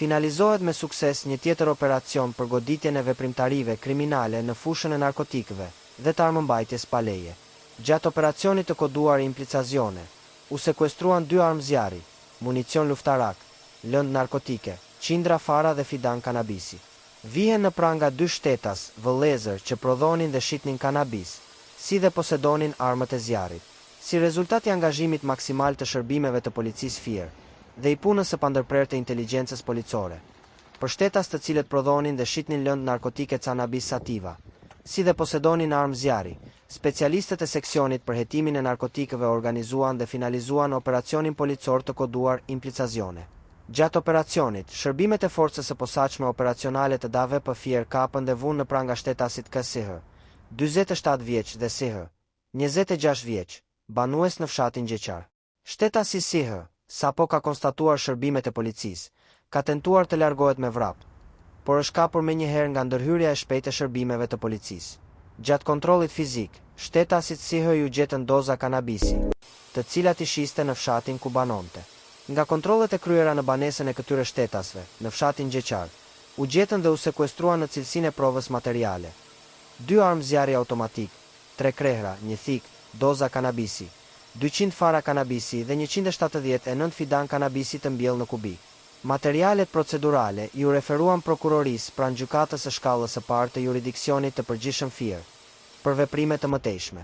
Finalizohet me sukses një tjetër operacion për goditjen e veprimtarive kriminale në fushën e narkotikëve dhe të armëmbajtjes pa leje. Gjatë operacionit të koduar implicazione, u sekuestruan 2 armë zjarri, municion luftarak, lëndë narkotike, qindra fara dhe fidan kanabisi. Vihen në pranga 2 shtetas, vëllezër që prodhonin dhe shitnin kanabis, si dhe posedonin armët e zjarrit. Si rezultat i angazhimit maksimal të shërbimeve të policisë Fier dhe i punës së pandërprer të inteligjencës policore, për shtetas të cilët prodhonin dhe shitnin lëndë narkotike cannabis sativa, si dhe posedonin armë zjarri, specialistët e seksionit për hetimin e narkotikëve organizuan dhe finalizuan operacionin policor të koduar implicazione. Gjatë operacionit, shërbimet e forcës së posaçme operacionale të DAVP Fier kapën dhe vunë në pranga shtetasit KSH, 47 vjeç dhe SH, 26 vjeç, banues në fshatin Gjeqar. Shtetasi SH, sapo ka konstatuar shërbimet e policisë, ka tentuar të largohet me vrap, por është kapur menjëherë nga ndërhyrja e shpejtë e shërbimeve të policisë. Gjatë kontrollit fizik, shtetasit SH ju gjetën doza kanabisi, të cilat i shiste në fshatin ku banonte. Nga kontrollet e kryera në banesën e këtyre shtetasve, në fshatin Gjeqar, u gjetën dhe u sekuestruan në cilësinë e provës materiale. 2 armë zjarri automatik, 3 krehra, 1 thik, doza kanabisi, 200 fara kanabisi dhe 179 fidan kanabisi të mbjellë në kubi. Materialet procedurale ju referuan prokurorisë pranë gjykatës së shkallës së parë të juridiksionit të përgjithshëm Fier, për veprime të mëtejshme.